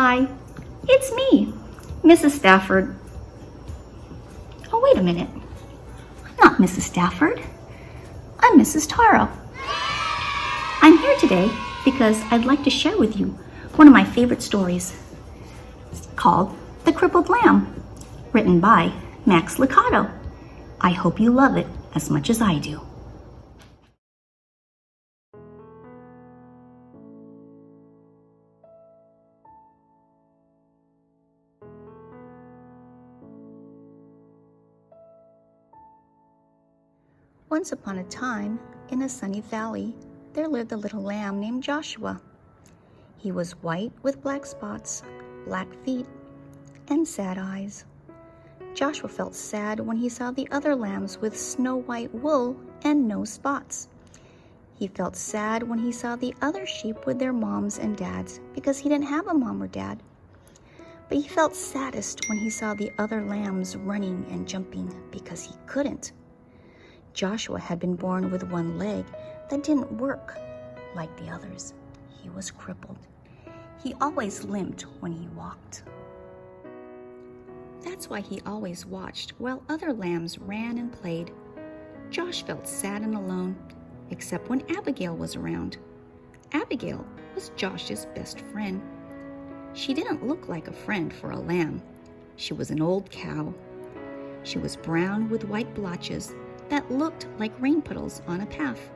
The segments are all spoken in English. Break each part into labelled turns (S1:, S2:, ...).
S1: Hi, it's me, Mrs. Stafford. Oh, wait a minute. I'm not Mrs. Stafford. I'm Mrs. Tara. I'm here today because I'd like to share with you one of my favorite stories. It's called The Crippled Lamb, written by Max Lucado. I hope you love it as much as I do. Once upon a time, in a sunny valley, there lived a little lamb named Joshua. He was white with black spots, black feet, and sad eyes. Joshua felt sad when he saw the other lambs with snow-white wool and no spots. He felt sad when he saw the other sheep with their moms and dads because he didn't have a mom or dad. But he felt saddest when he saw the other lambs running and jumping because he couldn't. Joshua had been born with one leg that didn't work like the others. He was crippled. He always limped when he walked. That's why he always watched while other lambs ran and played. Josh felt sad and alone, except when Abigail was around. Abigail was Josh's best friend. She didn't look like a friend for a lamb. She was an old cow. She was brown with white blotches that looked like rain puddles on a path.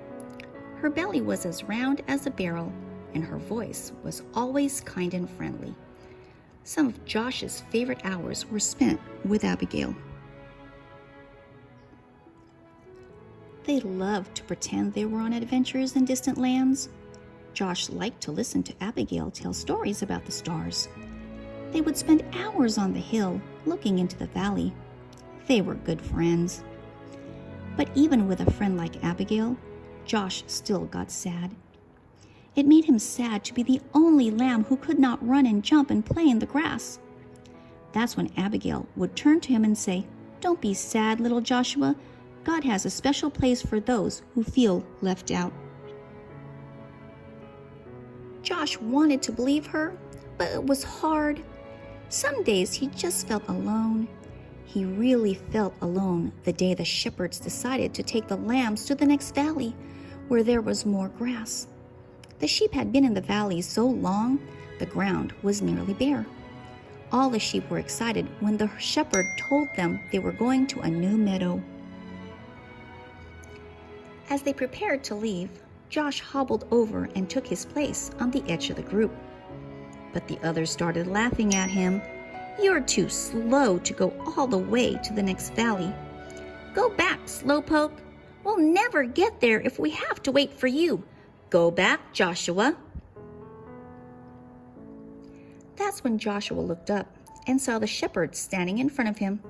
S1: Her belly was as round as a barrel, and her voice was always kind and friendly. Some of Josh's favorite hours were spent with Abigail. They loved to pretend they were on adventures in distant lands. Josh liked to listen to Abigail tell stories about the stars. They would spend hours on the hill looking into the valley. They were good friends. But even with a friend like Abigail, Josh still got sad. It made him sad to be the only lamb who could not run and jump and play in the grass. That's when Abigail would turn to him and say, "Don't be sad, little Joshua. God has a special place for those who feel left out." Josh wanted to believe her, but it was hard. Some days he just felt alone. He really felt alone the day the shepherds decided to take the lambs to the next valley, where there was more grass. The sheep had been in the valley so long, the ground was nearly bare. All the sheep were excited when the shepherd told them they were going to a new meadow. As they prepared to leave, Josh hobbled over and took his place on the edge of the group. But the others started laughing at him. "You're too slow to go all the way to the next valley. Go back, slowpoke. We'll never get there if we have to wait for you. Go back, Joshua." That's when Joshua looked up and saw the shepherds standing in front of him.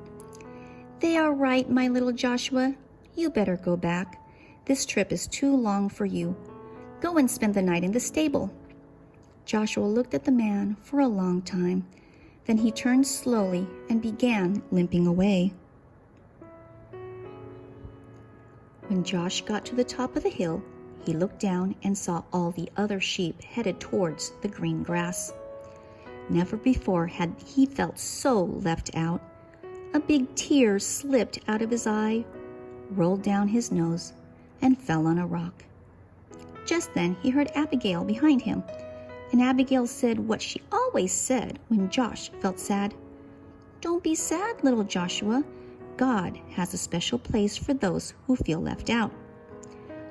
S1: "They are right, my little Joshua. You better go back. This trip is too long for you. Go and spend the night in the stable." Joshua looked at the man for a long time. Then he turned slowly and began limping away. When Josh got to the top of the hill, he looked down and saw all the other sheep headed towards the green grass. Never before had he felt so left out. A big tear slipped out of his eye, rolled down his nose, and fell on a rock. Just then he heard Abigail behind him, and Abigail said what she always said when Josh felt sad. "Don't be sad, little Joshua. God has a special place for those who feel left out."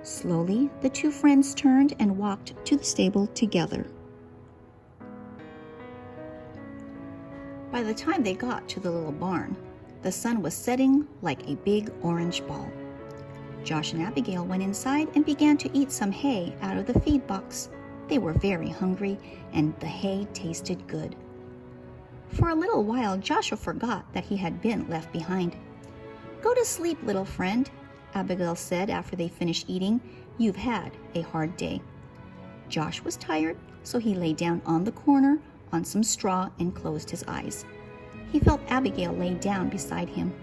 S1: Slowly, the two friends turned and walked to the stable together. By the time they got to the little barn, the sun was setting like a big orange ball. Josh and Abigail went inside and began to eat some hay out of the feed box. They were very hungry, and the hay tasted good. For a little while, Joshua forgot that he had been left behind. "Go to sleep, little friend," Abigail said after they finished eating. "You've had a hard day." Josh was tired, so he lay down on the corner on some straw and closed his eyes. He felt Abigail lay down beside him,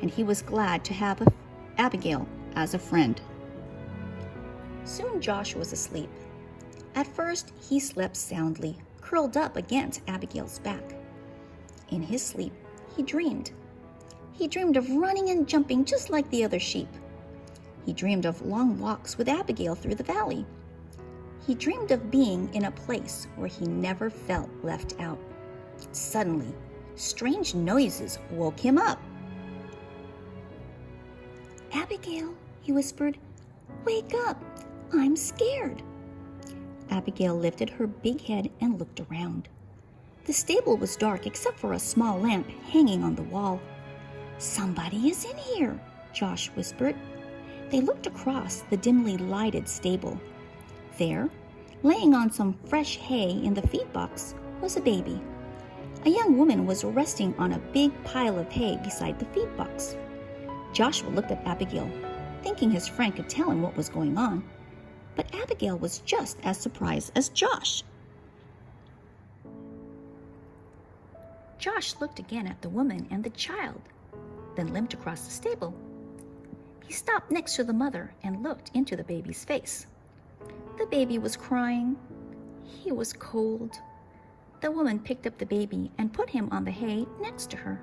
S1: and he was glad to have Abigail as a friend. Soon Josh was asleep. At first, he slept soundly, curled up against Abigail's back. In his sleep, he dreamed. He dreamed of running and jumping just like the other sheep. He dreamed of long walks with Abigail through the valley. He dreamed of being in a place where he never felt left out. Suddenly, strange noises woke him up. "Abigail," he whispered, "wake up. I'm scared." Abigail lifted her big head and looked around. The stable was dark except for a small lamp hanging on the wall. "Somebody is in here," Josh whispered. They looked across the dimly lighted stable. There, laying on some fresh hay in the feed box, was a baby. A young woman was resting on a big pile of hay beside the feed box. Joshua looked at Abigail, thinking his friend could tell him what was going on, but Abigail was just as surprised as Josh. Josh looked again at the woman and the child, then limped across the stable. He stopped next to the mother and looked into the baby's face. The baby was crying. He was cold. The woman picked up the baby and put him on the hay next to her.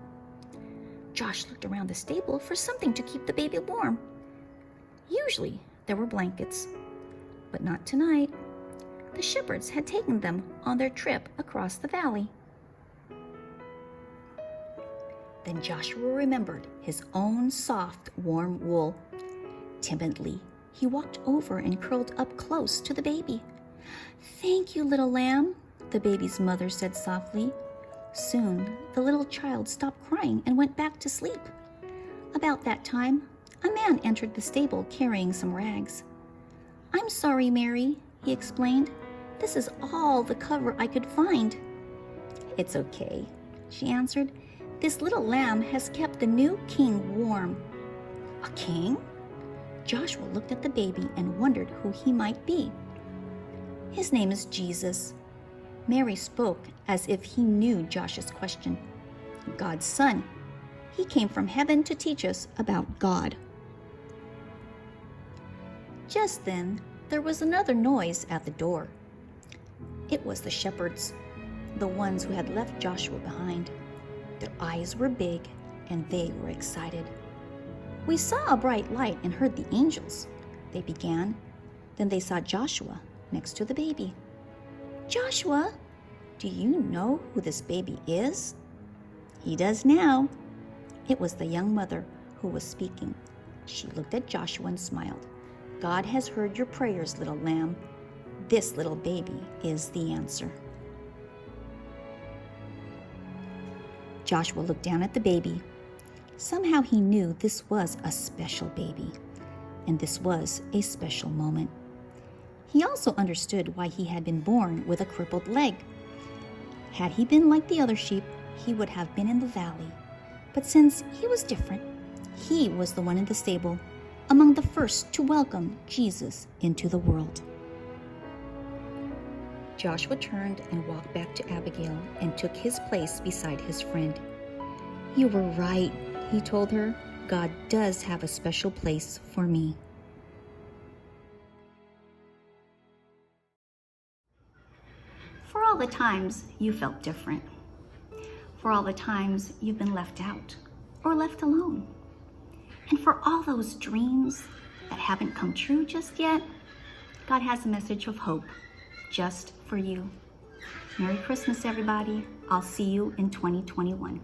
S1: Josh looked around the stable for something to keep the baby warm. Usually there were blankets, but not tonight. The shepherds had taken them on their trip across the valley. Then Joshua remembered his own soft, warm wool. Timidly, he walked over and curled up close to the baby. "Thank you, little lamb," the baby's mother said softly. Soon, the little child stopped crying and went back to sleep. About that time, a man entered the stable carrying some rags. "I'm sorry, Mary," he explained. "This is all the cover I could find." "It's okay," she answered. "This little lamb has kept the new king warm." "A king?" Joshua looked at the baby and wondered who he might be. "His name is Jesus." Mary spoke as if he knew Josh's question. "God's son. He came from heaven to teach us about God." Just then, there was another noise at the door. It was the shepherds, the ones who had left Joshua behind. Their eyes were big, and they were excited. "We saw a bright light and heard the angels," they began. Then they saw Joshua next to the baby. "Joshua, do you know who this baby is?" "He does now." It was the young mother who was speaking. She looked at Joshua and smiled. "God has heard your prayers, little lamb. This little baby is the answer." Joshua looked down at the baby. Somehow he knew this was a special baby, and this was a special moment. He also understood why he had been born with a crippled leg. Had he been like the other sheep, he would have been in the valley. But since he was different, he was the one in the stable, among the first to welcome Jesus into the world. Joshua turned and walked back to Abigail and took his place beside his friend. "You were right," he told her. "God does have a special place for me." For all the times you felt different, for all the times you've been left out or left alone, and for all those dreams that haven't come true just yet, God has a message of hope just for you. Merry Christmas, everybody. I'll see you in 2021.